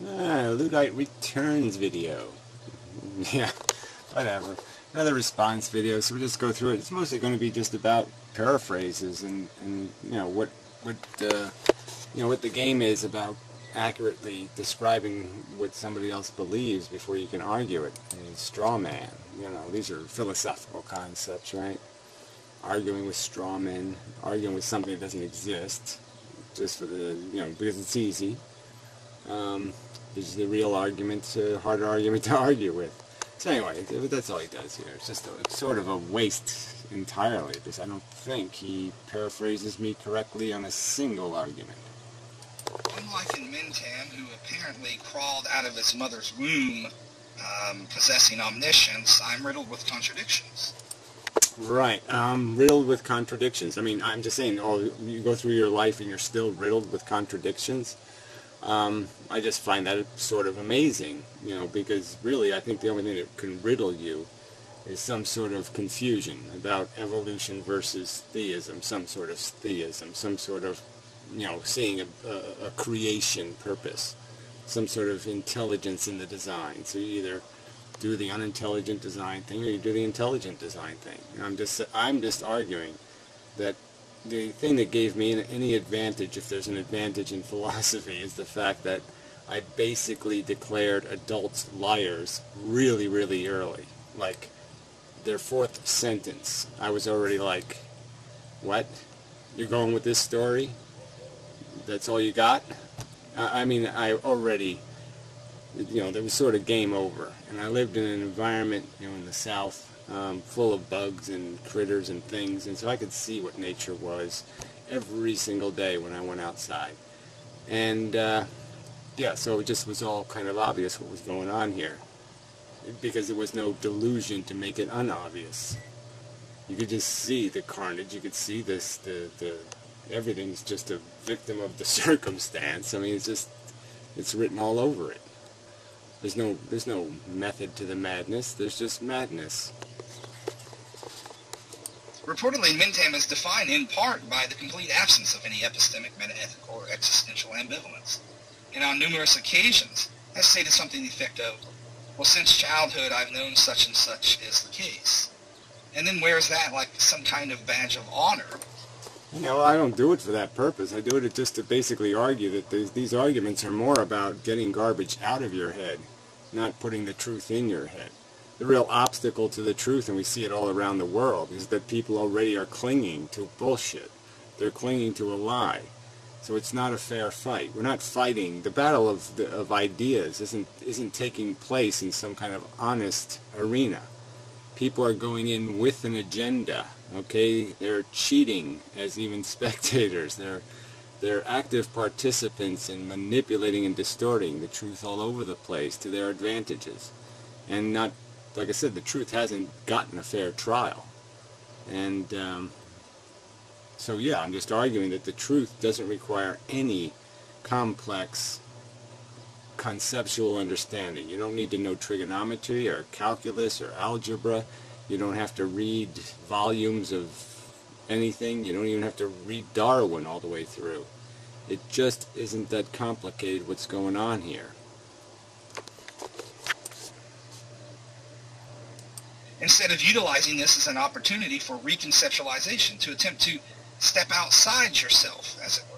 Luddite returns video. Yeah, whatever. Another response video, so we'll just go through it. It's mostly going to be just about paraphrases and you know what the game is about accurately describing what somebody else believes before you can argue it. A straw man, these are philosophical concepts, right? Arguing with straw men, arguing with something that doesn't exist, just for the, because it's easy. This is the real argument, harder argument to argue with. So anyway, that's all he does here. It's just sort of a waste entirely, because I don't think he paraphrases me correctly on a single argument. Unlike Inmendham, who apparently crawled out of his mother's womb possessing omniscience, I'm riddled with contradictions. Right, riddled with contradictions. I mean, I'm just saying, you go through your life and you're still riddled with contradictions. I just find that sort of amazing, because really I think the only thing that can riddle you is some sort of confusion about evolution versus theism, some sort of theism, some sort of, seeing a creation purpose, some sort of intelligence in the design. So you either do the unintelligent design thing or you do the intelligent design thing. And I'm just arguing that the thing that gave me any advantage, if there's an advantage in philosophy, is the fact that I basically declared adults liars really, really early. Like, their fourth sentence, I was already like, what? You're going with this story? That's all you got? I mean, I already, there was sort of game over. And I lived in an environment, in the South, full of bugs and critters and things, and so I could see what nature was every single day when I went outside. And yeah, so it just was all kind of obvious what was going on here, because there was no delusion to make it unobvious. You could just see the carnage. You could see this. Everything's just a victim of the circumstance. I mean, it's written all over it. There's no method to the madness. There's just madness. Reportedly, Inmendham is defined in part by the complete absence of any epistemic, metaethical, or existential ambivalence, and on numerous occasions has stated something to the effect of, well, since childhood I've known such and such is the case. And then wears that like some kind of badge of honor. I don't do it for that purpose. I do it just to basically argue that these arguments are more about getting garbage out of your head, not putting the truth in your head. The real obstacle to the truth, and we see it all around the world, is that people already are clinging to bullshit. They're clinging to a lie. So it's not a fair fight. We're not fighting. The battle of ideas isn't taking place in some kind of honest arena. People are going in with an agenda. Okay, they're cheating as even spectators. They're active participants in manipulating and distorting the truth all over the place to their advantages. And not, like I said, the truth hasn't gotten a fair trial. And so yeah, I'm just arguing that the truth doesn't require any complex conceptual understanding. You don't need to know trigonometry or calculus or algebra. You don't have to read volumes of anything. You don't even have to read Darwin all the way through. It just isn't that complicated what's going on here. Instead of utilizing this as an opportunity for reconceptualization, to attempt to step outside yourself, as it were.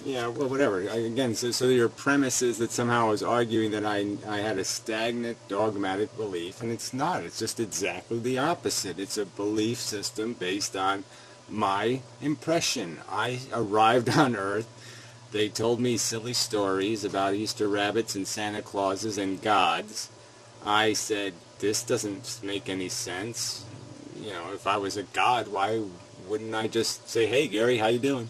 Yeah, well, whatever. Again, so your premise is that somehow I was arguing that I had a stagnant, dogmatic belief, and it's not. It's just exactly the opposite. It's a belief system based on my impression. I arrived on Earth. They told me silly stories about Easter rabbits and Santa Clauses and gods. I said, this doesn't make any sense. If I was a god, why wouldn't I just say, hey, Gary, how you doing?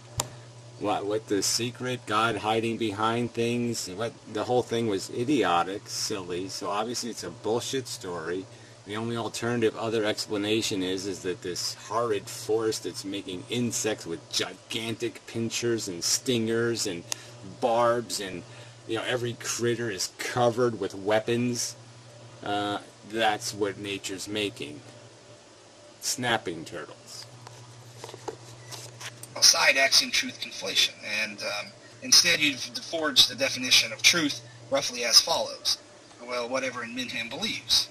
What the secret, God hiding behind things, the whole thing was idiotic, silly, so obviously it's a bullshit story. The only alternative other explanation is that this horrid force that's making insects with gigantic pinchers and stingers and barbs, and every critter is covered with weapons. That's what nature's making. Snapping turtles. Side axiom truth conflation, and Instead, you've forged the definition of truth roughly as follows. Well, whatever Inmendham believes.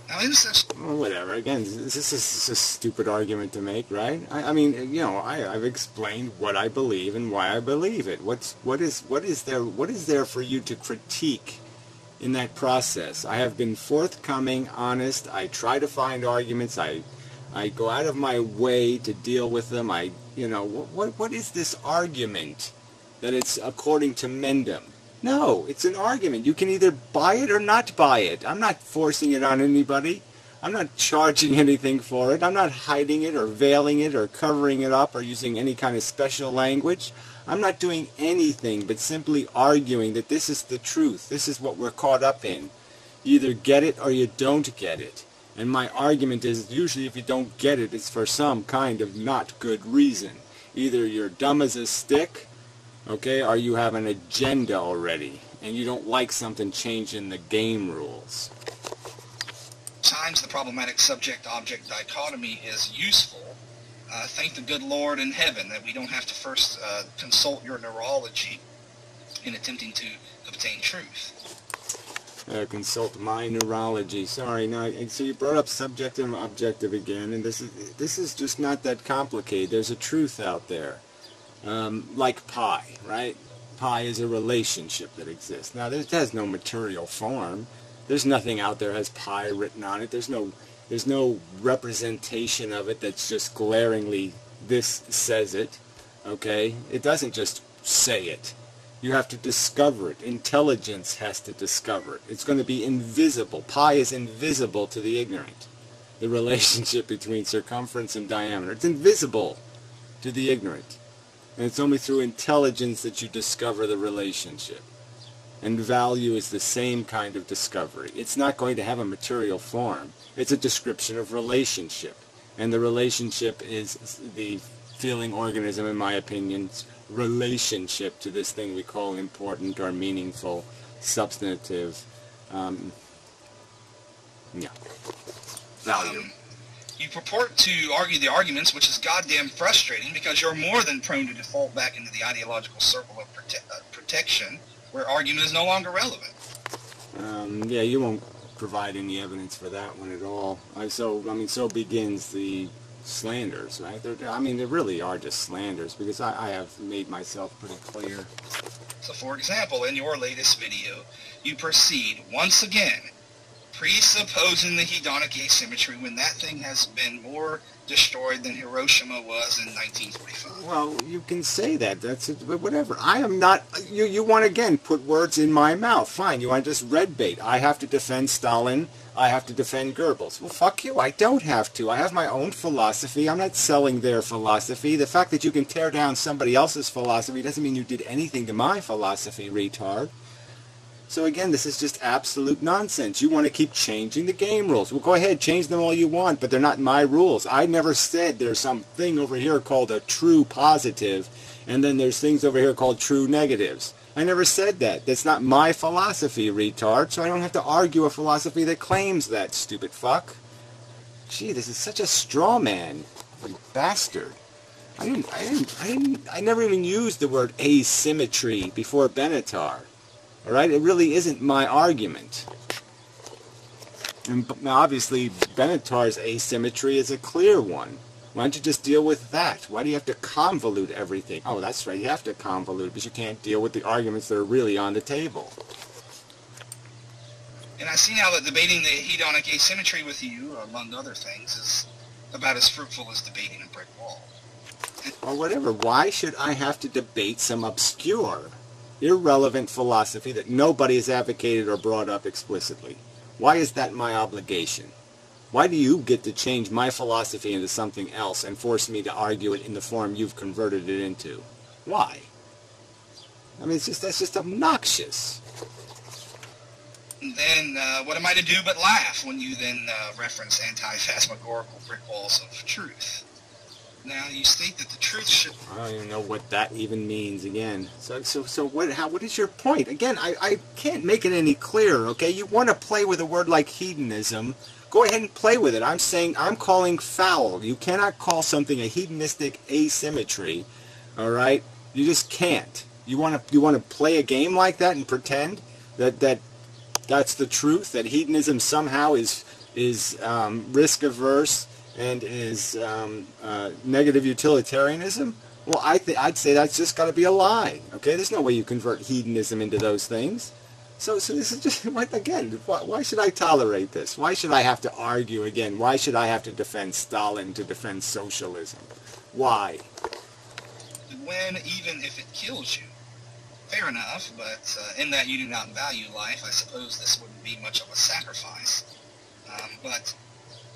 Now, in such... Well, whatever. Again, this is a stupid argument to make, right? I mean, you know, I've explained what I believe and why I believe it. What is there for you to critique in that process? I have been forthcoming, honest. I try to find arguments. I go out of my way to deal with them. What is this argument that it's according to Mendham? No, it's an argument. You can either buy it or not buy it. I'm not forcing it on anybody. I'm not charging anything for it. I'm not hiding it or veiling it or covering it up or using any kind of special language. I'm not doing anything but simply arguing that this is the truth. This is what we're caught up in. You either get it or you don't get it. And my argument is usually if you don't get it, it's for some kind of not good reason. Either you're dumb as a stick, okay, or you have an agenda already, and you don't like something changing the game rules. Times the problematic subject-object dichotomy is useful. Thank the good Lord in heaven that we don't have to first consult your neurology in attempting to obtain truth. Consult my neurology. Sorry, no. So you brought up subjective and objective again, and this is just not that complicated. There's a truth out there. Like pi, right? Pi is a relationship that exists. Now, it has no material form. There's nothing out there that has pi written on it. There's no representation of it that's just glaringly, this says it, okay? It doesn't just say it. You have to discover it. Intelligence has to discover it. It's going to be invisible. Pi is invisible to the ignorant. The relationship between circumference and diameter. It's invisible to the ignorant. And it's only through intelligence that you discover the relationship. And value is the same kind of discovery. It's not going to have a material form. It's a description of relationship. And the relationship is the feeling organism, in my opinion, relationship to this thing we call important or meaningful, substantive, value. You purport to argue the arguments, which is goddamn frustrating because you're more than prone to default back into the ideological circle of protection where argument is no longer relevant. Yeah, you won't provide any evidence for that one at all. So begins the slanders, right? They really are just slanders because I have made myself pretty clear. So, for example, in your latest video, you proceed once again presupposing the hedonic asymmetry when that thing has been more destroyed than Hiroshima was in 1945. Well, you can say that. That's it, but whatever. I am not... You want, again, put words in my mouth. Fine, you want to just red bait. I have to defend Stalin. I have to defend Goebbels. Well, fuck you. I don't have to. I have my own philosophy. I'm not selling their philosophy. The fact that you can tear down somebody else's philosophy doesn't mean you did anything to my philosophy, retard. So again, this is just absolute nonsense. You want to keep changing the game rules. Well, go ahead, change them all you want, but they're not my rules. I never said there's some thing over here called a true positive, and then there's things over here called true negatives. I never said that. That's not my philosophy, retard, so I don't have to argue a philosophy that claims that, stupid fuck. Gee, this is such a straw man. You bastard. I never even used the word asymmetry before Benatar. All right, it really isn't my argument. And obviously, Benatar's asymmetry is a clear one. Why don't you just deal with that? Why do you have to convolute everything? Oh, that's right, you have to convolute because you can't deal with the arguments that are really on the table. And I see now that debating the hedonic asymmetry with you, among other things, is about as fruitful as debating a brick wall. Or whatever. Why should I have to debate some obscure, irrelevant philosophy that nobody has advocated or brought up explicitly? Why is that my obligation? Why do you get to change my philosophy into something else and force me to argue it in the form you've converted it into? Why? I mean, that's just obnoxious. And then what am I to do but laugh when you then reference anti-phantasmagorical brick walls of truth? Now, you state that the truth should... I don't even know what that even means again. So what is your point? Again, I can't make it any clearer, okay? You want to play with a word like hedonism, go ahead and play with it. I'm calling foul. You cannot call something a hedonistic asymmetry, all right? You just can't. You want to play a game like that and pretend that's the truth, that hedonism somehow is risk averse and is negative utilitarianism? Well, I'd say that's just got to be a lie. Okay, there's no way you convert hedonism into those things. So this is just, again, why should I tolerate this? Why should I have to argue again? Why should I have to defend Stalin to defend socialism? Why? When, even if it kills you. Fair enough, but in that you do not value life, I suppose this wouldn't be much of a sacrifice. But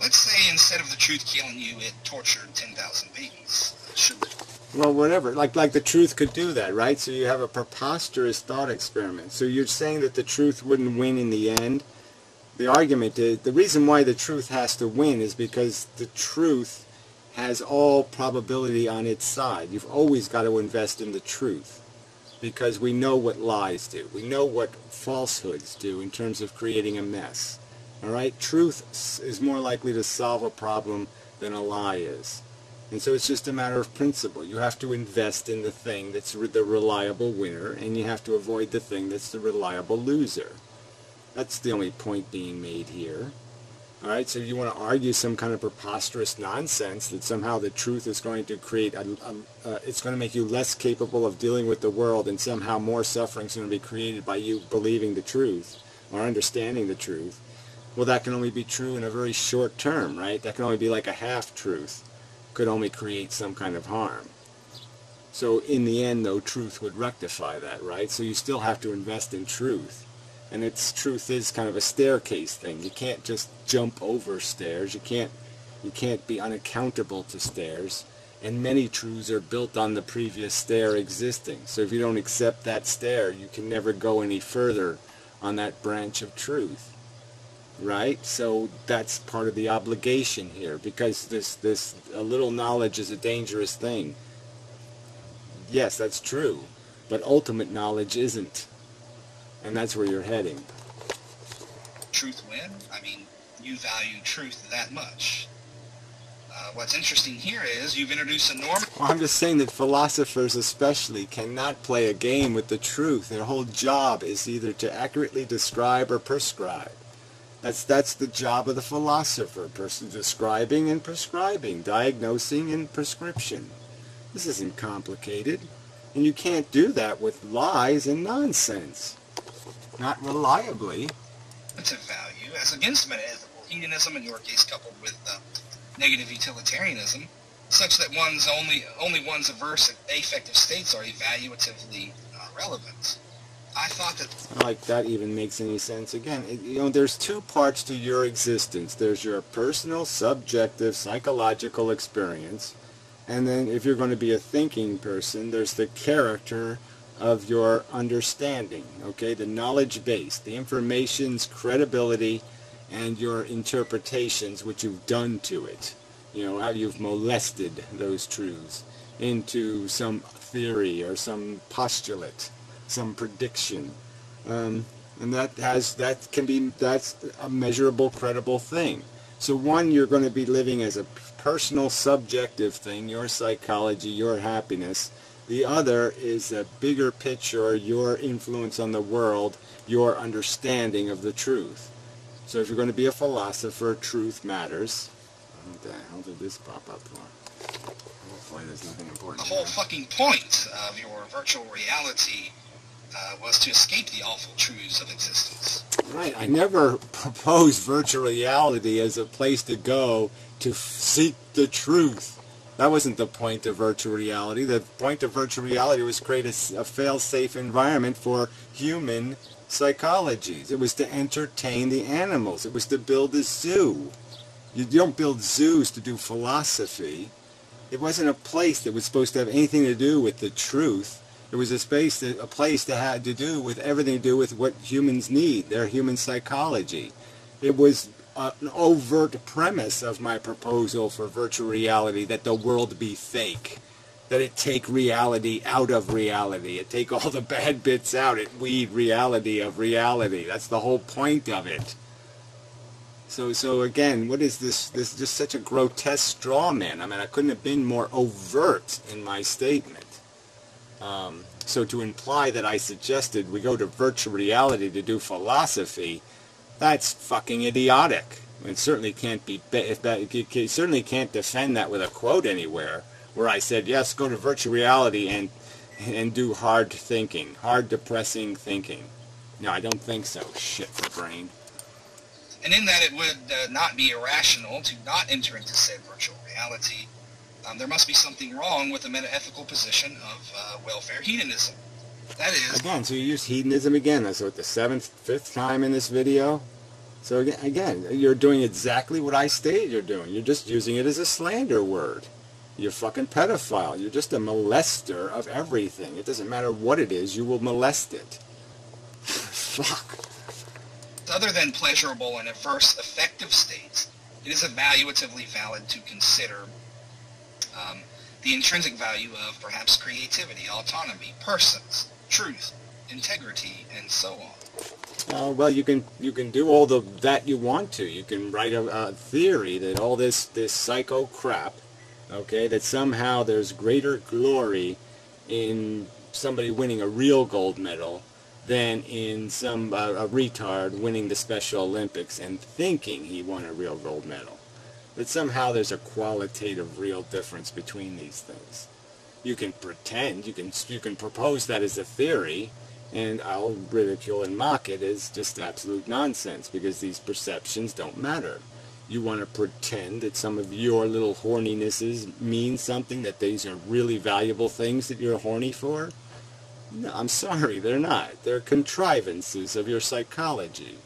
let's say instead of the truth killing you, it tortured 10,000 babies. Should it? Well, whatever. Like the truth could do that, right? So you have a preposterous thought experiment. So you're saying that the truth wouldn't win in the end? The argument is, the reason why the truth has to win is because the truth has all probability on its side. You've always got to invest in the truth, because we know what lies do. We know what falsehoods do in terms of creating a mess. All right? Truth is more likely to solve a problem than a lie is. And so it's just a matter of principle. You have to invest in the thing that's the reliable winner, and you have to avoid the thing that's the reliable loser. That's the only point being made here. All right, so you want to argue some kind of preposterous nonsense that somehow the truth is going to create, it's going to make you less capable of dealing with the world, and somehow more suffering is going to be created by you believing the truth or understanding the truth. Well, that can only be true in a very short term, right? That can only be like a half-truth. Could only create some kind of harm. So in the end, though, truth would rectify that, right? So you still have to invest in truth. And truth is kind of a staircase thing. You can't just jump over stairs. You can't be unaccountable to stairs. And many truths are built on the previous stair existing. So if you don't accept that stair, you can never go any further on that branch of truth. Right? So that's part of the obligation here, because a little knowledge is a dangerous thing. Yes, that's true, but ultimate knowledge isn't. And that's where you're heading. Truth win? I mean, you value truth that much. What's interesting here is you've introduced a normative... Well, I'm just saying that philosophers especially cannot play a game with the truth. Their whole job is either to accurately describe or prescribe. That's the job of the philosopher, person describing and prescribing, diagnosing and prescription. This isn't complicated. And you can't do that with lies and nonsense. Not reliably. Value as against metaphysical hedonism, in your case coupled with negative utilitarianism, such that only one's averse affective states are evaluatively relevant. I thought that... Like that even makes any sense. Again, there's two parts to your existence. There's your personal, subjective, psychological experience. And then if you're going to be a thinking person, there's the character of your understanding. Okay, the knowledge base, the information's credibility, and your interpretations, which you've done to it. How you've molested those truths into some theory or some postulate, some prediction, and that's a measurable, credible thing. So one, you're going to be living as a personal, subjective thing, your psychology, your happiness. The other is a bigger picture, your influence on the world, your understanding of the truth. So if you're going to be a philosopher, truth matters. What the hell did this pop up for? Hopefully there's nothing important. The whole fucking point of your virtual reality was to escape the awful truths of existence. Right. I never proposed virtual reality as a place to go to seek the truth. That wasn't the point of virtual reality. The point of virtual reality was to create a fail-safe environment for human psychologies. It was to entertain the animals. It was to build a zoo. You don't build zoos to do philosophy. It wasn't a place that was supposed to have anything to do with the truth. It was a place that had to do with everything to do with what humans need, their human psychology. It was an overt premise of my proposal for virtual reality that the world be fake, that it take reality out of reality, it take all the bad bits out, it weed reality of reality. That's the whole point of it. So again, what is this? This is just such a grotesque straw man. I mean, I couldn't have been more overt in my statement. So to imply that I suggested we go to virtual reality to do philosophy, that's fucking idiotic. It certainly can't be. You certainly can't defend that with a quote anywhere where I said, yes, go to virtual reality and do hard thinking, hard depressing thinking. No, I don't think so. Shit for brain. And in that it would not be irrational to not enter into said virtual reality. There must be something wrong with the metaethical position of welfare hedonism. That is... Again, so you use hedonism again. That's what, the fifth time in this video? So again, you're doing exactly what I stated you're doing. You're just using it as a slander word. You're fucking pedophile. You're just a molester of everything. It doesn't matter what it is, you will molest it. Fuck. Other than pleasurable and at first effective states, it is evaluatively valid to consider the intrinsic value of perhaps creativity, autonomy, persons, truth, integrity, and so on. Well, you can do all that you want to. You can write a theory that all this psycho crap, okay, that somehow there's greater glory in somebody winning a real gold medal than in some a retard winning the Special Olympics and thinking he won a real gold medal. That somehow there's a qualitative real difference between these things. You can pretend, you can propose that as a theory, and I'll ridicule and mock it as just absolute nonsense, because these perceptions don't matter. You want to pretend that some of your little horninesses mean something, that these are really valuable things that you're horny for? No, I'm sorry, they're not. They're contrivances of your psychology.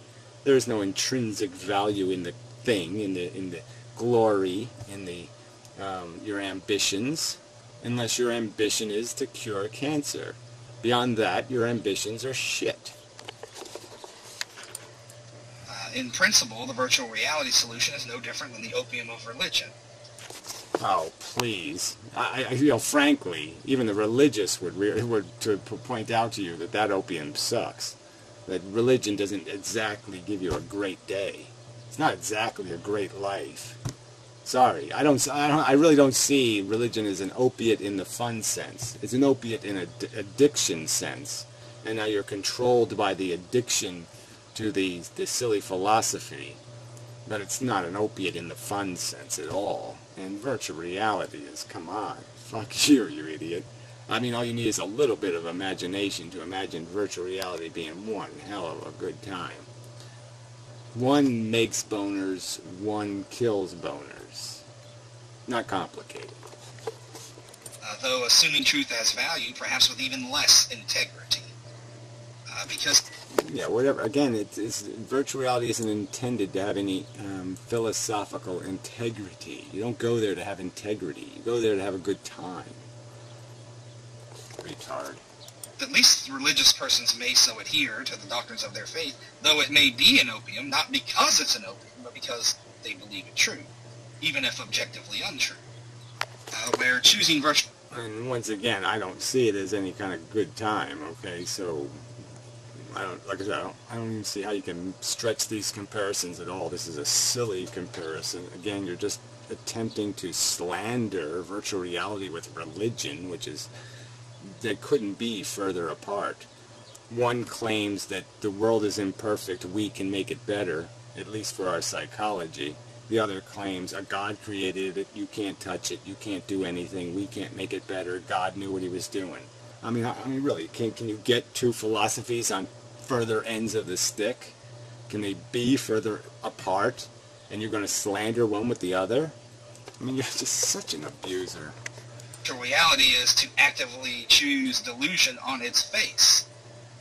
There's no intrinsic value in the thing, in the glory, in the your ambitions, unless your ambition is to cure cancer. Beyond that, your ambitions are shit. In principle, the virtual reality solution is no different than the opium of religion. Oh, please. I frankly, even the religious would point out to you that opium sucks. That religion doesn't exactly give you a great day. It's not exactly a great life. Sorry, I really don't see religion as an opiate in the fun sense. It's an opiate in an addiction sense. And now you're controlled by the addiction to this silly philosophy. But it's not an opiate in the fun sense at all. And virtual reality is, come on, fuck you, you idiot. I mean, all you need is a little bit of imagination to imagine virtual reality being one hell of a good time. One makes boners, one kills boners. Not complicated. Though assuming truth has value, perhaps with even less integrity. Because... Yeah, whatever. Again, virtual reality isn't intended to have any philosophical integrity. You don't go there to have integrity. You go there to have a good time. Retard. At least religious persons may so adhere to the doctrines of their faith, though it may be an opium, not because it's an opium, but because they believe it true, even if objectively untrue. Where choosing virtual... And once again, I don't see it as any kind of good time, okay? So, like I said, I don't even see how you can stretch these comparisons at all. This is a silly comparison. Again, you're just attempting to slander virtual reality with religion, which is... they couldn't be further apart. One claims that the world is imperfect, we can make it better, at least for our psychology. The other claims a God created it, you can't touch it, you can't do anything, we can't make it better, God knew what he was doing. I mean really, can you get two philosophies on further ends of the stick? Can they be further apart, and you're going to slander one with the other? I mean, you're just such an abuser. Reality is to actively choose delusion on its face.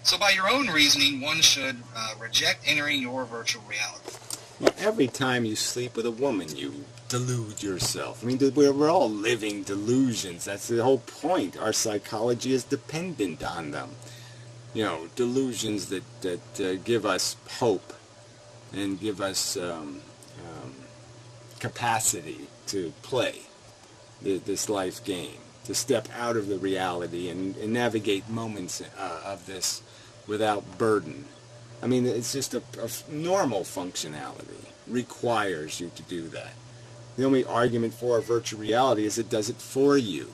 So by your own reasoning, one should reject entering your virtual reality. Well, every time you sleep with a woman, you delude yourself. I mean, we're all living delusions. That's the whole point. Our psychology is dependent on them. You know, delusions that give us hope and give us capacity to play this life game, to step out of the reality and navigate moments of this without burden. I mean, it's just a normal functionality requires you to do that. The only argument for virtual reality is it does it for you.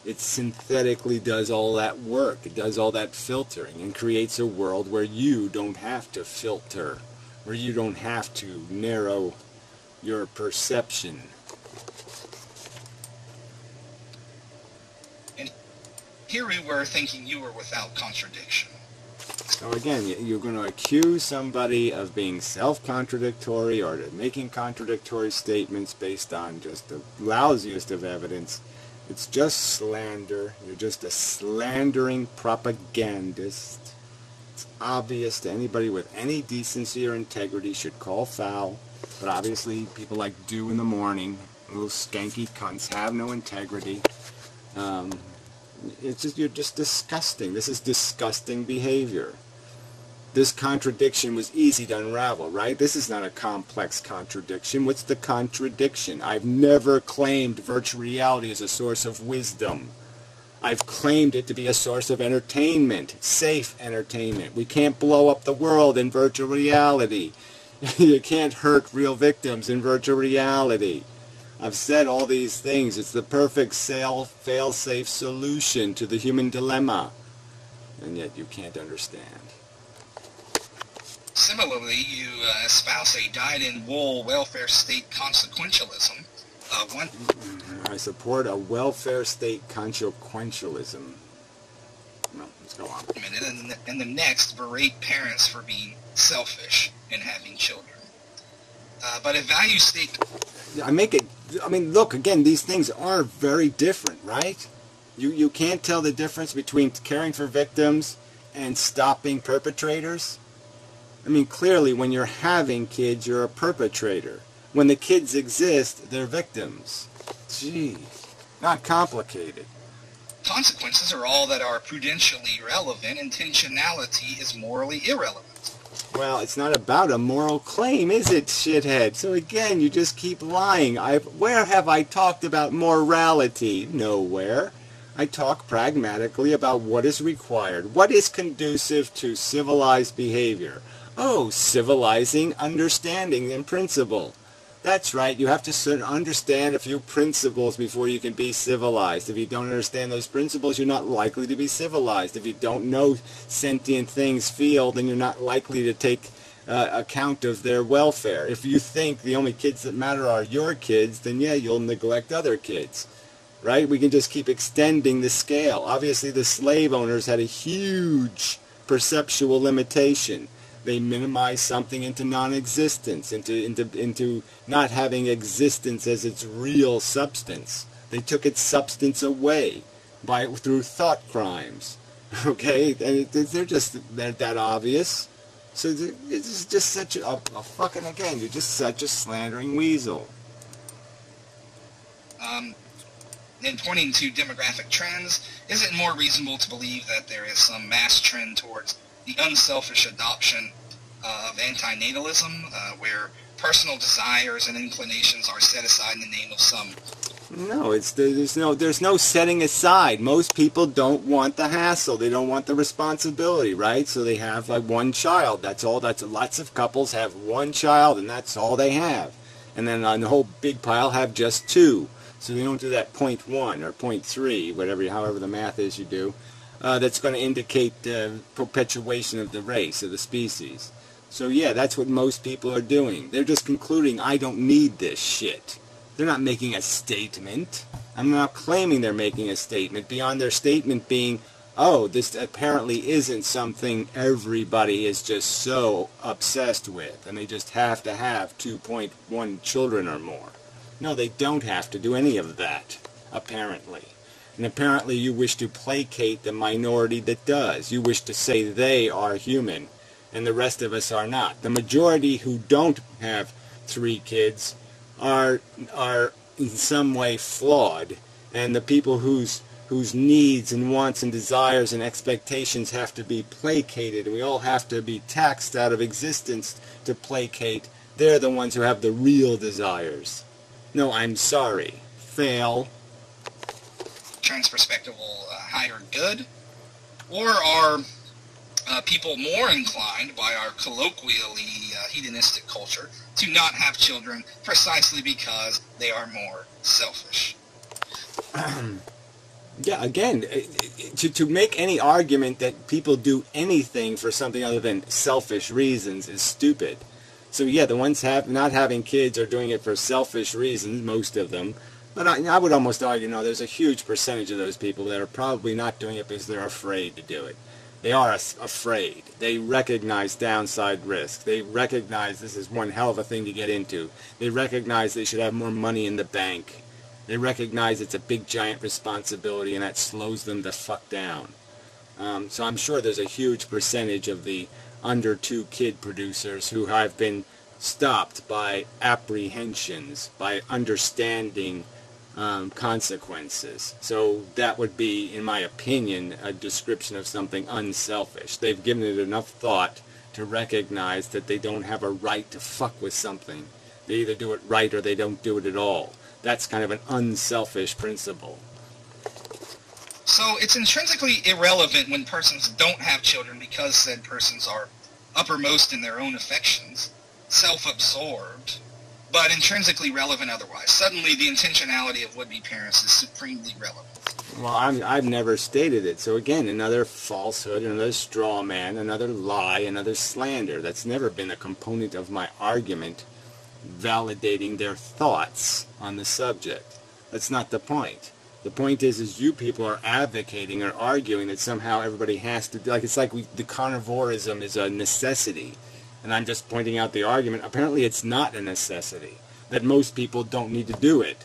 It synthetically does all that work. It does all that filtering and creates a world where you don't have to filter, where you don't have to narrow your perception. And here we were thinking you were without contradiction. So again, you're going to accuse somebody of being self-contradictory or making contradictory statements based on just the lousiest of evidence. It's just slander. You're just a slandering propagandist. It's obvious to anybody with any decency or integrity should call foul. But obviously, people like Dew in the Morning, little skanky cunts, have no integrity. It's just, you're just disgusting. This is disgusting behavior. This contradiction was easy to unravel, right? This is not a complex contradiction. What's the contradiction? I've never claimed virtual reality as a source of wisdom. I've claimed it to be a source of entertainment, safe entertainment. We can't blow up the world in virtual reality. You can't hurt real victims in virtual reality. I've said all these things. It's the perfect fail-safe solution to the human dilemma. And yet you can't understand. Similarly, you espouse a dyed-in-wool welfare state consequentialism. I support a welfare state consequentialism. No, let's go on. And the next, berate parents for being selfish in having children. But a value state... I mean, look, again, these things are very different, right? You can't tell the difference between caring for victims and stopping perpetrators. I mean, clearly, when you're having kids, you're a perpetrator. When the kids exist, they're victims. Gee, not complicated. Consequences are all that are prudentially relevant. Intentionality is morally irrelevant. Well, it's not about a moral claim, is it, shithead? So again, you just keep lying. Where have I talked about morality? Nowhere. I talk pragmatically about what is required. What is conducive to civilized behavior? Oh, civilizing understanding and principle. That's right, you have to understand a few principles before you can be civilized. If you don't understand those principles, you're not likely to be civilized. If you don't know sentient things feel, then you're not likely to take account of their welfare. If you think the only kids that matter are your kids, then yeah, you'll neglect other kids. Right? We can just keep extending the scale. Obviously, the slave owners had a huge perceptual limitation. They minimize something into non-existence, into not having existence as its real substance. They took its substance away through thought crimes. Okay, and they're that obvious. So it's just such a fucking, again, you're just such a slandering weasel. In pointing to demographic trends, is it more reasonable to believe that there is some mass trend towards the unselfish adoption of anti-natalism, where personal desires and inclinations are set aside in the name of some? No, there's no setting aside. Most people don't want the hassle. They don't want the responsibility, right? So they have like one child. That's all. Lots of couples have one child, and that's all they have. And then on the whole big pile have just two. So they don't do that 0.1 or 0.3, however the math is you do. That's going to indicate perpetuation of the race, of the species. So yeah, that's what most people are doing. They're just concluding, I don't need this shit. They're not making a statement. I'm not claiming they're making a statement beyond their statement being, oh, this apparently isn't something everybody is just so obsessed with, and they just have to have 2.1 children or more. No, they don't have to do any of that, apparently. And apparently you wish to placate the minority that does. You wish to say they are human, and the rest of us are not. The majority who don't have 3 kids are in some way flawed, and the people whose needs and wants and desires and expectations have to be placated, and we all have to be taxed out of existence to placate, they're the ones who have the real desires. No, I'm sorry. Fail. Trans perspective will higher good? Or are people more inclined by our colloquially hedonistic culture to not have children precisely because they are more selfish? Yeah, again, to make any argument that people do anything for something other than selfish reasons is stupid. So yeah, the ones not having kids are doing it for selfish reasons, most of them. But I would almost argue, no, there's a huge percentage of those people that are probably not doing it because they're afraid to do it. They are afraid. They recognize downside risk. They recognize this is one hell of a thing to get into. They recognize they should have more money in the bank. They recognize it's a big giant responsibility and that slows them the fuck down. So I'm sure there's a huge percentage of the under 2 kid producers who have been stopped by apprehensions, by understanding consequences. So that would be, in my opinion, a description of something unselfish. They've given it enough thought to recognize that they don't have a right to fuck with something. They either do it right or they don't do it at all. That's kind of an unselfish principle. So it's intrinsically irrelevant when persons don't have children because said persons are uppermost in their own affections, self-absorbed, but intrinsically relevant otherwise. Suddenly the intentionality of would-be parents is supremely relevant. Well, I've never stated it. So again, another falsehood, another straw man, another lie, another slander. That's never been a component of my argument validating their thoughts on the subject. That's not the point. The point is you people are advocating or arguing that somehow everybody has to, it's like the carnivorism is a necessity. And I'm just pointing out the argument. Apparently it's not a necessity, that most people don't need to do it.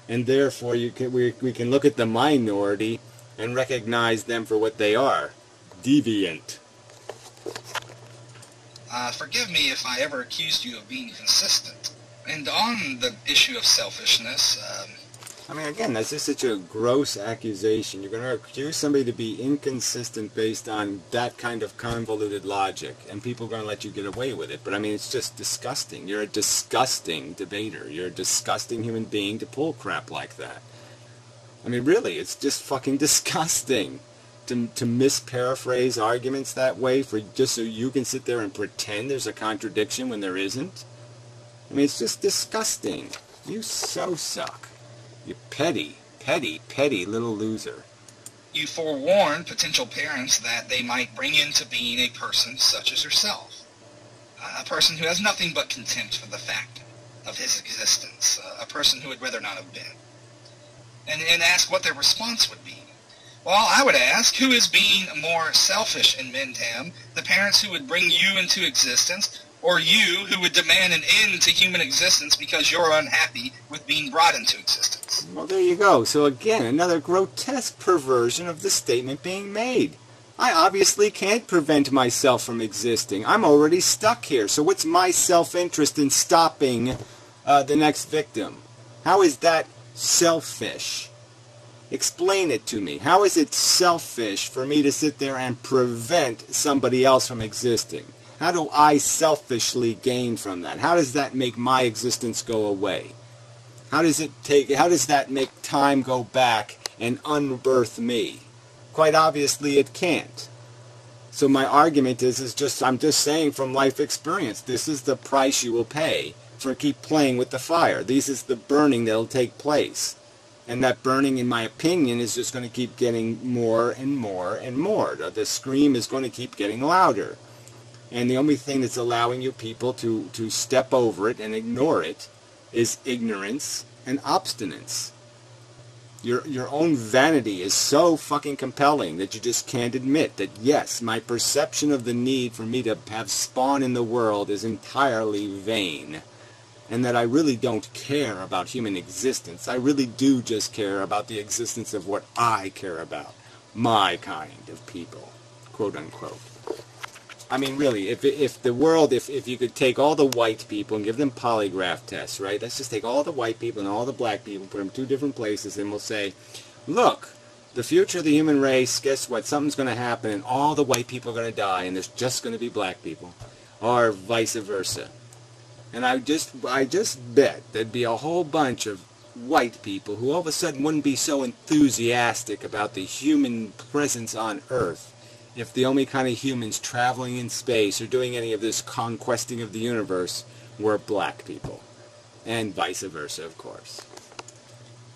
And therefore we can look at the minority and recognize them for what they are, deviant. Forgive me if I ever accused you of being consistent. And on the issue of selfishness, I mean, again, that's just such a gross accusation. You're going to accuse somebody to be inconsistent based on that kind of convoluted logic, and people are going to let you get away with it. But, I mean, it's just disgusting. You're a disgusting debater. You're a disgusting human being to pull crap like that. I mean, really, it's just fucking disgusting to misparaphrase arguments that way just so you can sit there and pretend there's a contradiction when there isn't. I mean, it's just disgusting. You so suck. You petty, petty, petty little loser. you forewarn potential parents that they might bring into being a person such as yourself. A person who has nothing but contempt for the fact of his existence. A person who would rather not have been. And ask what their response would be. Well, I would ask, who is being more selfish in Inmendham, the parents who would bring you into existence, or you who would demand an end to human existence because you're unhappy with being brought into existence? Well, there you go. So again, another grotesque perversion of the statement being made. I obviously can't prevent myself from existing. I'm already stuck here. So what's my self-interest in stopping the next victim? How is that selfish? Explain it to me. How is it selfish for me to sit there and prevent somebody else from existing? How do I selfishly gain from that? How does that make my existence go away? How does that make time go back and unbirth me? Quite obviously it can't. So my argument I'm just saying from life experience, this is the price you will pay for keep playing with the fire. This is the burning that will take place. And that burning, in my opinion, is just going to keep getting more and more and more. The scream is going to keep getting louder. And the only thing that's allowing you people to step over it and ignore it is ignorance and obstinance. Your own vanity is so fucking compelling that you just can't admit that, yes, my perception of the need for me to have spawn in the world is entirely vain. And that I really don't care about human existence. I really do just care about the existence of what I care about. My kind of people. Quote unquote. I mean, really, if you could take all the white people and give them polygraph tests, right? Let's just take all the white people and all the black people, put them in two different places, and we'll say, look, the future of the human race, guess what? Something's going to happen, and all the white people are going to die, and there's just going to be black people. Or vice versa. And I just bet there'd be a whole bunch of white people who all of a sudden wouldn't be so enthusiastic about the human presence on Earth if the only kind of humans traveling in space or doing any of this conquesting of the universe were black people. And vice versa, of course.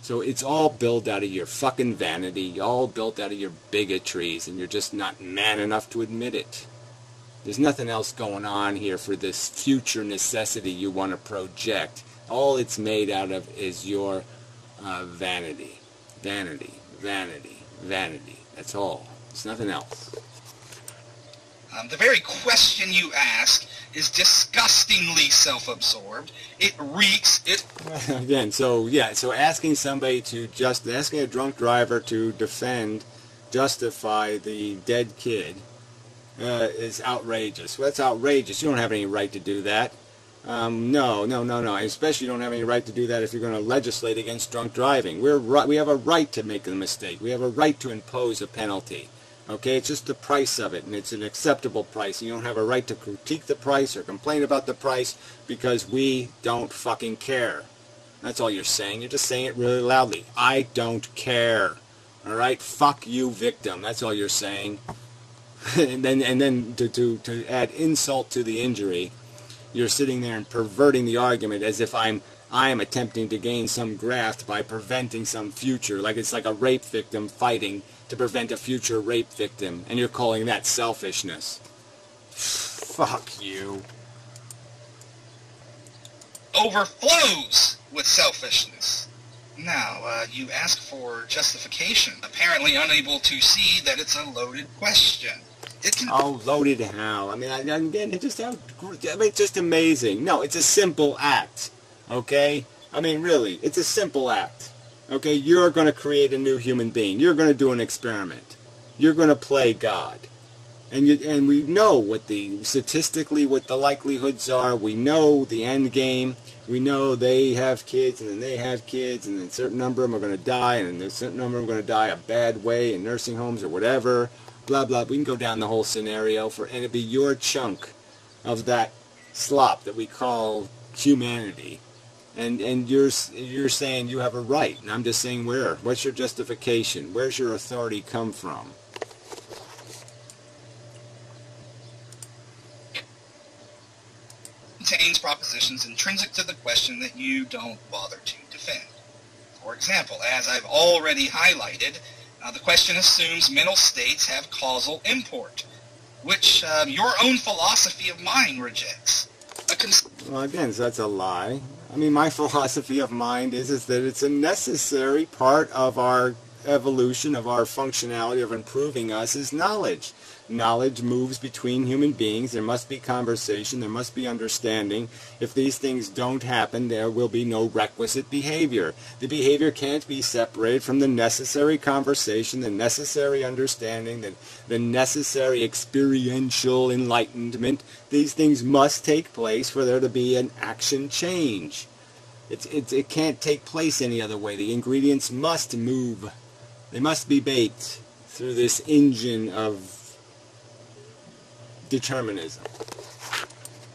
So it's all built out of your fucking vanity, all built out of your bigotries, and you're just not man enough to admit it. There's nothing else going on here for this future necessity you want to project. All it's made out of is your vanity. Vanity, vanity, vanity. That's all. It's nothing else. The very question you ask is disgustingly self-absorbed. It reeks. Again, so asking somebody to asking a drunk driver to justify the dead kid is outrageous. Well, that's outrageous. You don't have any right to do that. No. Especially you don't have any right to do that if you're going to legislate against drunk driving. We have a right to make a mistake. We have a right to impose a penalty. Okay, it's just the price of it, and it's an acceptable price. You don't have a right to critique the price or complain about the price because we don't fucking care. That's all you're saying. You're just saying it really loudly. I don't care. All right, fuck you, victim. That's all you're saying. and then to add insult to the injury, you're sitting there and perverting the argument as if I am attempting to gain some graft by preventing some future, like it's like a rape victim fighting to prevent a future rape victim, and you're calling that selfishness. Fuck you. Overflows with selfishness. Now, you ask for justification, apparently unable to see that it's a loaded question. Oh, loaded how? I mean, again, it's just amazing. No, it's a simple act, okay? I mean, really, it's a simple act. Okay, you're going to create a new human being. You're going to do an experiment. You're going to play God. And we know statistically what the likelihoods are. We know the end game. We know they have kids, and then they have kids, and then a certain number of them are going to die, and then a certain number of them are going to die a bad way in nursing homes or whatever. Blah, blah. We can go down the whole scenario, and it'd be your chunk of that slop that we call humanity. And you're saying you have a right, and I'm just saying where? What's your justification? Where's your authority come from? Contains propositions intrinsic to the question that you don't bother to defend. For example, as I've already highlighted, the question assumes mental states have causal import, which your own philosophy of mind rejects. Well, again, that's a lie. I mean, my philosophy of mind is that it's a necessary part of our evolution, of our functionality, of improving us, is knowledge. Knowledge moves between human beings. There must be conversation. There must be understanding. If these things don't happen, there will be no requisite behavior. The behavior can't be separated from the necessary conversation, the necessary understanding, the necessary experiential enlightenment. These things must take place for there to be an action change. It can't take place any other way. The ingredients must move. They must be baked through this engine of determinism.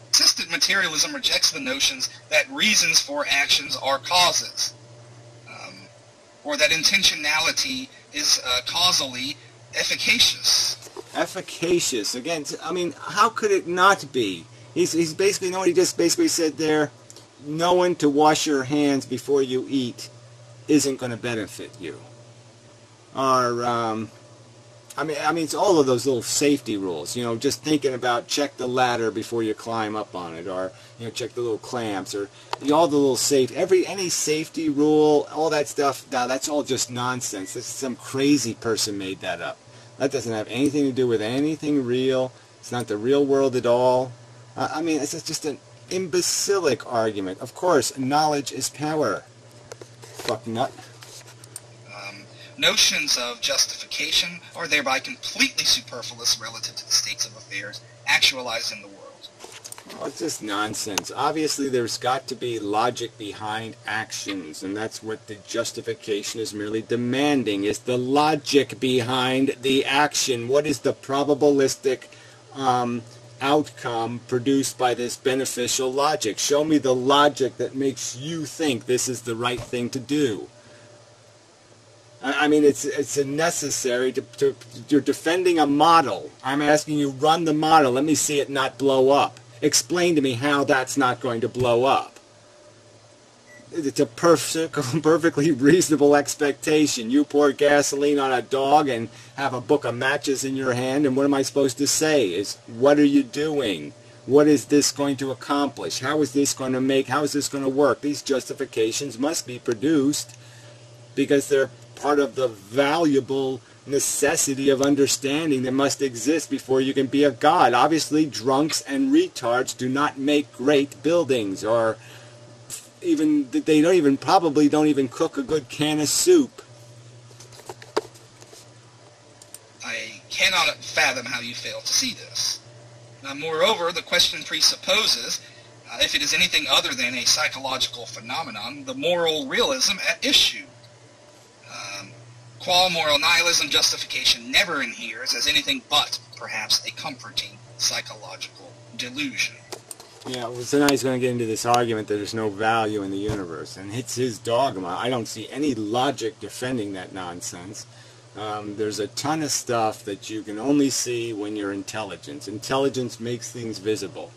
Consistent materialism rejects the notions that reasons for actions are causes, or that intentionality is causally efficacious. Efficacious. Again, I mean, how could it not be? He's basically, he just basically said there, knowing to wash your hands before you eat isn't going to benefit you. Or, I mean, it's all of those little safety rules. You know, just thinking about check the ladder before you climb up on it, or check the little clamps, or all the little any safety rule, all that stuff. Now, that's all just nonsense. This is some crazy person made that up. That doesn't have anything to do with anything real. It's not the real world at all. I mean, it's just an imbecilic argument. Of course, knowledge is power. Fuck nut. Notions of justification are thereby completely superfluous relative to the states of affairs actualized in the world. Well, it's just nonsense. Obviously, there's got to be logic behind actions, and that's what the justification is merely demanding, is the logic behind the action. What is the probabilistic outcome produced by this beneficial logic? Show me the logic that makes you think this is the right thing to do. I mean, it's a necessary to you're defending a model. I'm asking you, run the model. Let me see it not blow up. Explain to me how that's not going to blow up. it's a perfectly reasonable expectation. You pour gasoline on a dog and have a book of matches in your hand, and what am I supposed to say? Is, what are you doing? What is this going to accomplish? How is this going to work? These justifications must be produced because they're part of the valuable necessity of understanding that must exist before you can be a god. Obviously, drunks and retards do not make great buildings, or even probably don't even cook a good can of soup. I cannot fathom how you fail to see this. Now, moreover, the question presupposes, if it is anything other than a psychological phenomenon, the moral realism at issue. Qual moral nihilism justification never adheres as anything but, perhaps, a comforting psychological delusion. Yeah, well, so now he's going to get into this argument that there's no value in the universe, and it's his dogma. I don't see any logic defending that nonsense. There's a ton of stuff that you can only see when you're intelligent. Intelligence makes things visible,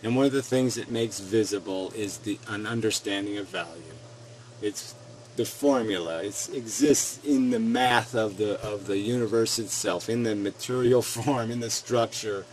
and one of the things it makes visible is an understanding of value. It's the formula. It exists in the math of the universe itself, in the material form, in the structure.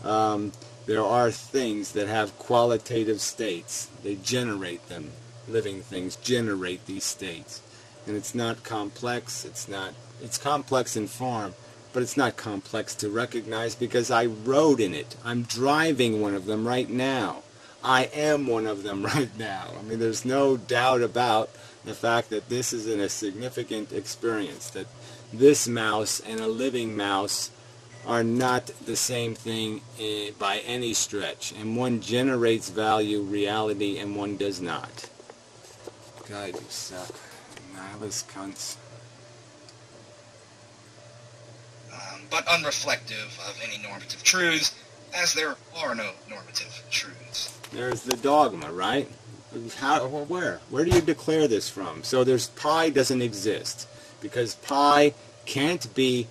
There are things that have qualitative states. They generate them. Living things generate these states. And it's not complex. It's complex in form, but it's not complex to recognize because I rode in it. I'm driving one of them right now. I am one of them right now. I mean, there's no doubt about the fact that this is a significant experience, that this mouse and a living mouse are not the same thing by any stretch, and one generates value, reality, and one does not. God, you suck. Nihilist cunts. But unreflective of any normative truths, as there are no normative truths. There's the dogma, right? Where do you declare this from? So there's pi doesn't exist, because pi can't be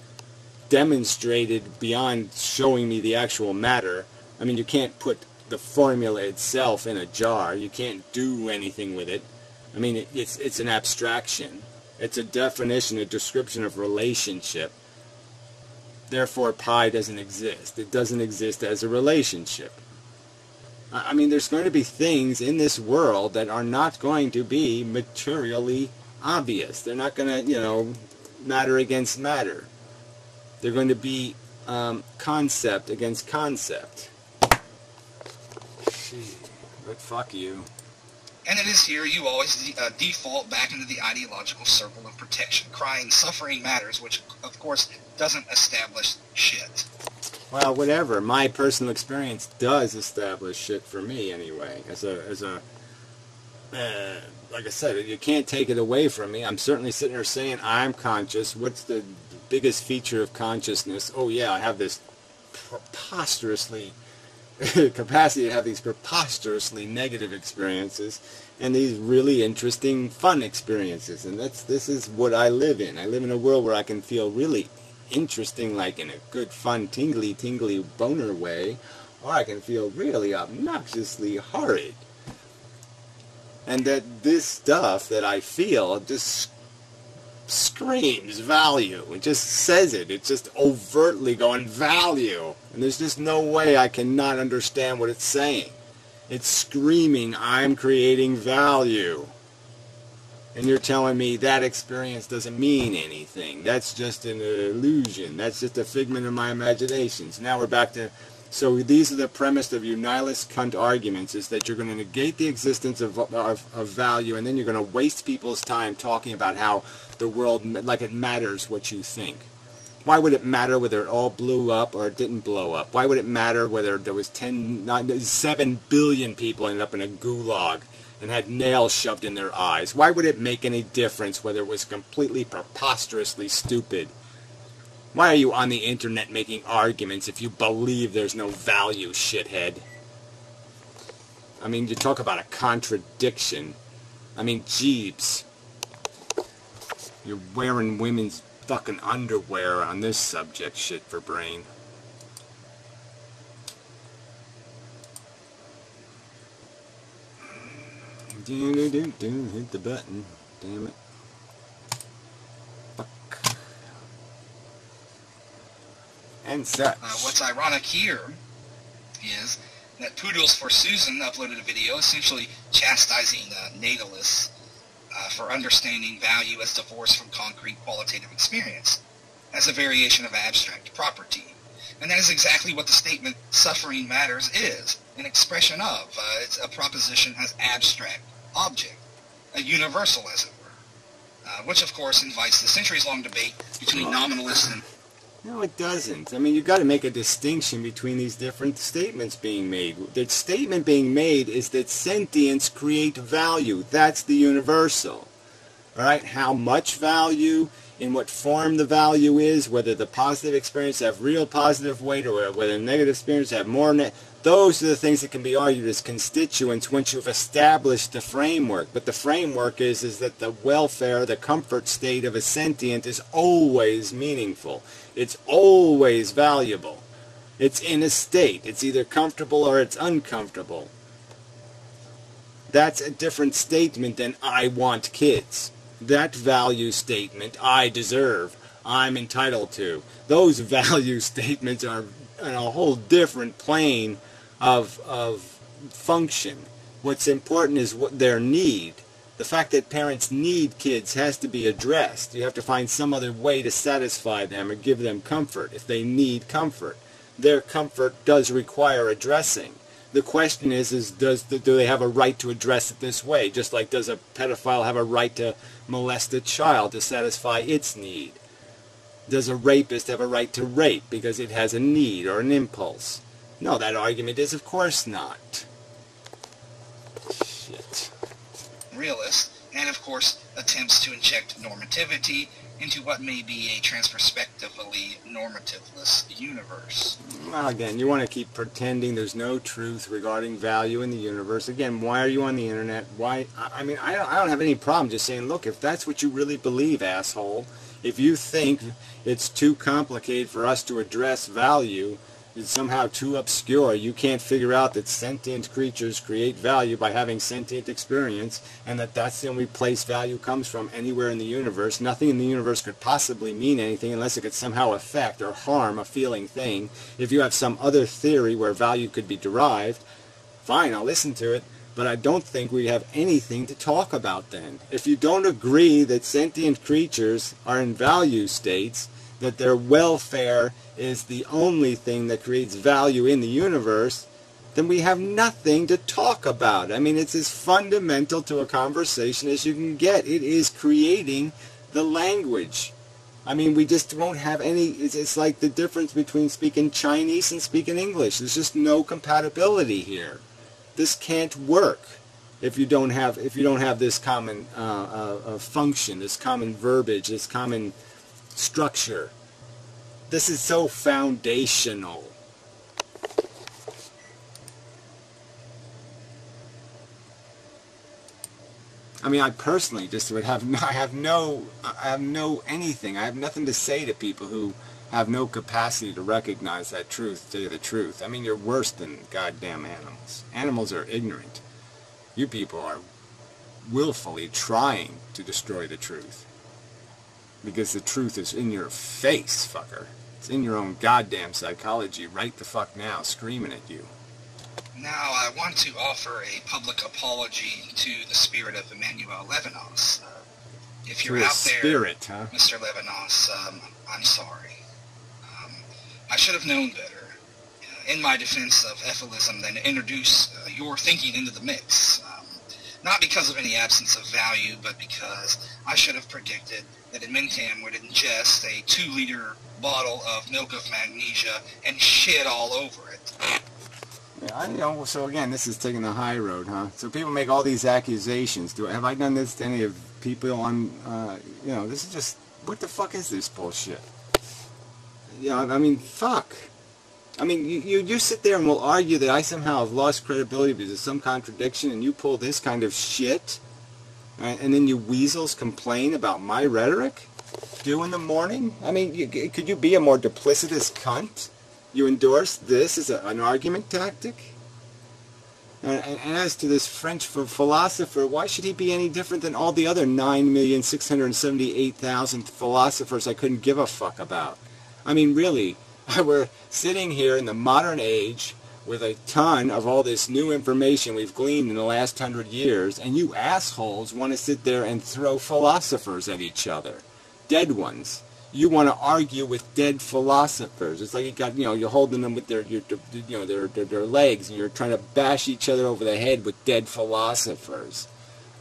demonstrated beyond showing me the actual matter. I mean, you can't put the formula itself in a jar. You can't do anything with it. I mean, it's an abstraction. It's a definition, a description of relationship. Therefore, pi doesn't exist. It doesn't exist as a relationship. I mean, there's going to be things in this world that are not going to be materially obvious. They're not going to, matter against matter. They're going to be concept against concept. But fuck you. And it is here you always default back into the ideological circle of protection, crying suffering matters, which, of course, doesn't establish shit. Well, whatever. My personal experience does establish shit for me, anyway. Like I said, you can't take it away from me. I'm certainly sitting there saying I'm conscious. What's the biggest feature of consciousness? Oh, yeah, I have this preposterously capacity to have these preposterously negative experiences and these really interesting, fun experiences. And this is what I live in. I live in a world where I can feel really interesting, like in a good, fun, tingly boner way, or I can feel really obnoxiously horrid. And that this stuff that I feel just screams value. It just says it. It's just overtly going value. And there's just no way I cannot understand what it's saying. It's screaming, I'm creating value. And you're telling me that experience doesn't mean anything. That's just an illusion. That's just a figment of my imaginations. Now we're back to... So these are the premise of your nihilist cunt arguments, is that you're going to negate the existence of value, and then you're going to waste people's time talking about how the world, like it matters what you think. Why would it matter whether it all blew up or it didn't blow up? Why would it matter whether there was 7 billion people ended up in a gulag and had nails shoved in their eyes? Why would it make any difference whether it was completely preposterously stupid? Why are you on the internet making arguments if you believe there's no value, shithead? I mean, you talk about a contradiction. I mean, jeebs. You're wearing women's fucking underwear on this subject shit for brain. Hit the button. Damn it. Fuck. And such. What's ironic here is that Poodles for Susan uploaded a video essentially chastising natalists for understanding value as divorced from concrete qualitative experience, as a variation of abstract property. And that is exactly what the statement "suffering matters" is, an expression of. It's a proposition as abstract object, a universal, as it were, which of course invites the centuries-long debate between nominalists and... No, it doesn't. I mean, you've got to make a distinction between these different statements being made. The statement being made is that sentience create value. That's the universal. All right? How much value, in what form the value is, whether the positive experience have real positive weight or whether the negative experience have more those are the things that can be argued as constituents once you've established the framework. But the framework is that the welfare, the comfort state of a sentient is always meaningful. It's always valuable. It's in a state. It's either comfortable or it's uncomfortable. That's a different statement than "I want kids." That value statement, "I deserve," "I'm entitled to." Those value statements are on a whole different plane of function. What's important is what their need. The fact that parents need kids has to be addressed. You have to find some other way to satisfy them or give them comfort if they need comfort. Their comfort does require addressing. The question is do they have a right to address it this way? Just like, does a pedophile have a right to molest a child to satisfy its need? Does a rapist have a right to rape because it has a need or an impulse? No, that argument is, of course not. Shit. Realist, and of course attempts to inject normativity into what may be a transprospectively normativeless universe. Well, again, you want to keep pretending there's no truth regarding value in the universe. Again, why are you on the internet? Why? I mean, I don't have any problem just saying, look, if that's what you really believe, asshole, if you think it's too complicated for us to address value, it's somehow too obscure, you can't figure out that sentient creatures create value by having sentient experience, and that that's the only place value comes from anywhere in the universe. Nothing in the universe could possibly mean anything unless it could somehow affect or harm a feeling thing. If you have some other theory where value could be derived, fine, I'll listen to it, but I don't think we have anything to talk about then. If you don't agree that sentient creatures are in value states, that their welfare is the only thing that creates value in the universe, then we have nothing to talk about. I mean, it's as fundamental to a conversation as you can get. It is creating the language. I mean, we just won't have any, it's like the difference between speaking Chinese and speaking English. There's just no compatibility here. This can't work if you don't have this common function, this common verbiage, this common structure. This is so foundational. I mean, I personally just would have I have no anything. I have nothing to say to people who have no capacity to recognize that truth, to tell you the truth. I mean, you're worse than goddamn animals. Animals are ignorant. You people are willfully trying to destroy the truth. Because the truth is in your face, fucker. It's in your own goddamn psychology right the fuck now, screaming at you. Now, I want to offer a public apology to the spirit of Emmanuel Levinas. If you're out there, spirit, huh? Mr. Levinas, I'm sorry. I should have known better. In my defense of efilism, then introduce your thinking into the mix. Not because of any absence of value, but because I should have predicted that Inmendham would ingest a 2-liter bottle of milk of magnesia and shit all over it. Yeah, so again, this is taking the high road, huh? So people make all these accusations. Have I done this to any of people on, this is just, what the fuck is this bullshit? Yeah, I mean, fuck. I mean, you sit there and will argue that I somehow have lost credibility because of some contradiction, and you pull this kind of shit, right? And then you weasels complain about my rhetoric? 2 in the morning? I mean, could you be a more duplicitous cunt? You endorse this as an argument tactic? And as to this French philosopher, why should he be any different than all the other 9,678,000 philosophers I couldn't give a fuck about? I mean, really, we're sitting here in the modern age with a ton of all this new information we've gleaned in the last 100 years, and you assholes want to sit there and throw philosophers at each other. Dead ones. You want to argue with dead philosophers. It's like you're holding them with their legs, and you're trying to bash each other over the head with dead philosophers.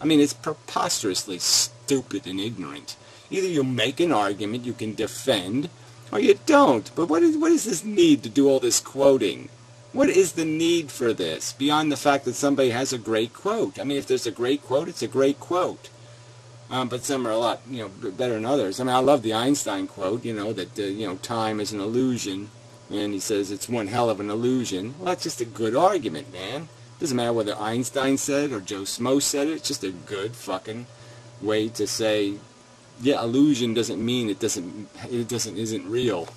I mean, it's preposterously stupid and ignorant. Either you make an argument you can defend, or you don't. But what is this need to do all this quoting? What is the need for this, beyond the fact that somebody has a great quote? I mean, if there's a great quote, it's a great quote. But some are a lot, better than others. I mean, I love the Einstein quote, that, time is an illusion. And he says it's one hell of an illusion. Well, that's just a good argument, man. Doesn't matter whether Einstein said it or Joe Smo said it. It's just a good fucking way to say, yeah, illusion doesn't mean it isn't real.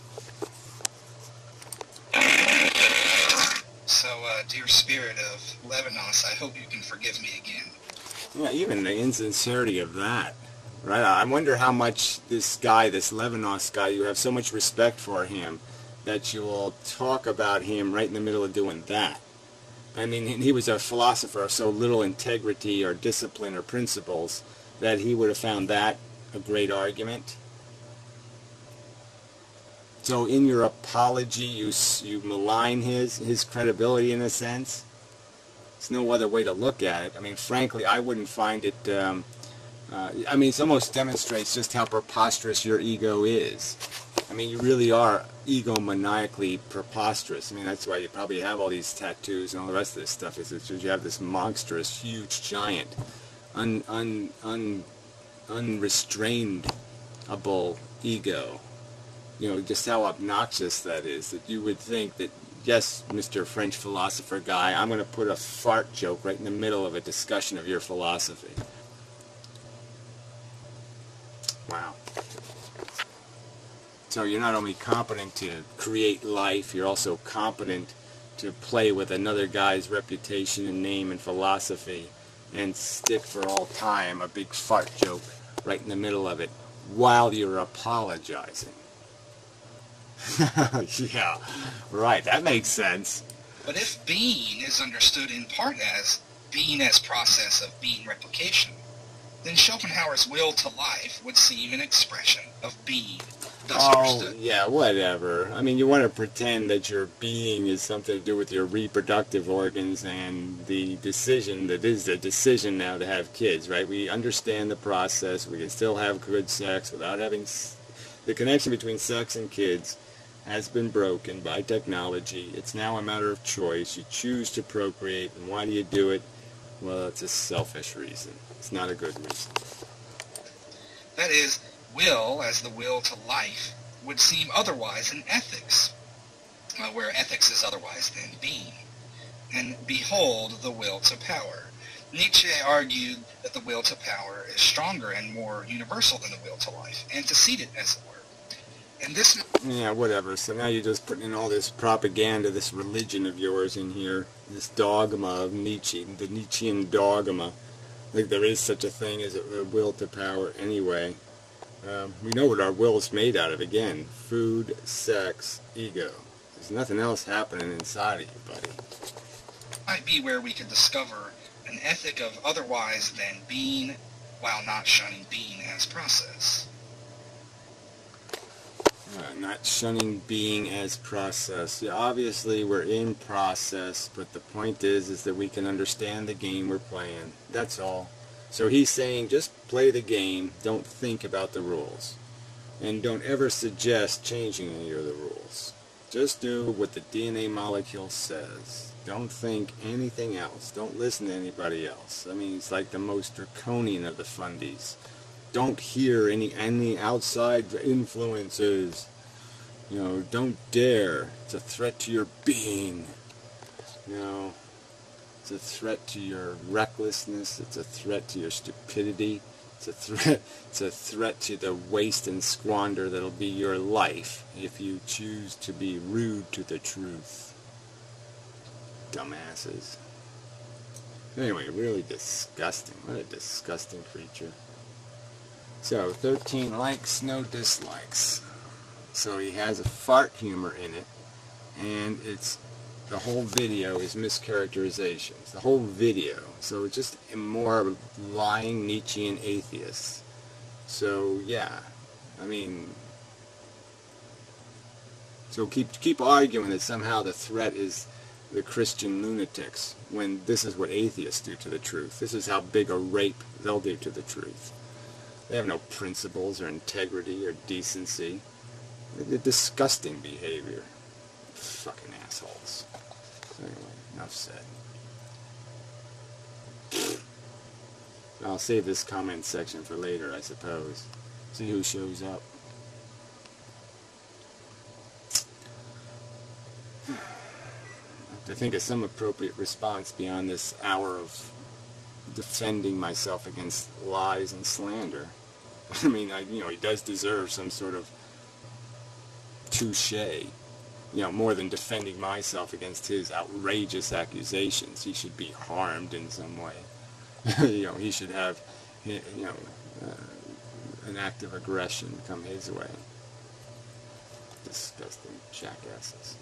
So, dear spirit of Levinas, I hope you can forgive me again. Yeah, even the insincerity of that, right? I wonder how much this guy, this Levinas guy, you have so much respect for him that you will talk about him right in the middle of doing that. I mean, he was a philosopher of so little integrity or discipline or principles that he would have found that a great argument. So in your apology, you malign his credibility in a sense. There's no other way to look at it. I mean, frankly, I wouldn't find it, it almost demonstrates just how preposterous your ego is. I mean, you really are egomaniacally preposterous. I mean, that's why you probably have all these tattoos and all the rest of this stuff, is that you have this monstrous, huge, giant, unrestrainable ego. Just how obnoxious that is, that you would think that, yes, Mr. French philosopher guy, I'm going to put a fart joke right in the middle of a discussion of your philosophy. Wow. So you're not only competent to create life, you're also competent to play with another guy's reputation and name and philosophy and stick for all time a big fart joke right in the middle of it while you're apologizing. Yeah, right, that makes sense. But if being is understood in part as being as process of being replication, then Schopenhauer's will to life would seem an expression of being, thus understood. Yeah, whatever. I mean, you want to pretend that your being is something to do with your reproductive organs and the decision that is the decision now to have kids, right? We understand the process. We can still have good sex without having... The connection between sex and kids has been broken by technology. It's now a matter of choice. You choose to procreate, and why do you do it? Well, it's a selfish reason. It's not a good reason. That is, will, as the will to life, would seem otherwise in ethics, where ethics is otherwise than being. And behold the will to power. Nietzsche argued that the will to power is stronger and more universal than the will to life, antecedent, as it were. And this... Yeah, whatever. So now you're just putting in all this propaganda, this religion of yours in here, this dogma of Nietzsche, the Nietzschean dogma. Like there is such a thing as a will to power anyway. We know what our will is made out of. Again, food, sex, ego. There's nothing else happening inside of you, buddy. Might be where we could discover an ethic of otherwise than being, while not shunning being as process. Not shunning being as process. Yeah, obviously we're in process, but the point is that we can understand the game we're playing. That's all. So he's saying just play the game, don't think about the rules. And don't ever suggest changing any of the rules. Just do what the DNA molecule says. Don't think anything else. Don't listen to anybody else. I mean, it's like the most draconian of the fundies. Don't hear any outside influences. Don't dare. It's a threat to your being. It's a threat to your recklessness. It's a threat to your stupidity. It's a threat to the waste and squander that'll be your life if you choose to be rude to the truth. Dumbasses. Anyway, really disgusting. What a disgusting creature. So, 13 likes, no dislikes. So he has a fart humor in it, and the whole video is mischaracterizations. The whole video. So it's just more lying Nietzschean atheists. So yeah, I mean, so keep arguing that somehow the threat is the Christian lunatics, when this is what atheists do to the truth. This is how big a rape they'll do to the truth. They have no principles or integrity or decency. They're disgusting behavior. Fucking assholes. Anyway, enough said. I'll save this comment section for later, I suppose. See who shows up. I have to think of some appropriate response beyond this hour of defending myself against lies and slander. I mean, he does deserve some sort of touche. More than defending myself against his outrageous accusations. He should be harmed in some way. He should have, an act of aggression come his way. Disgusting jackasses.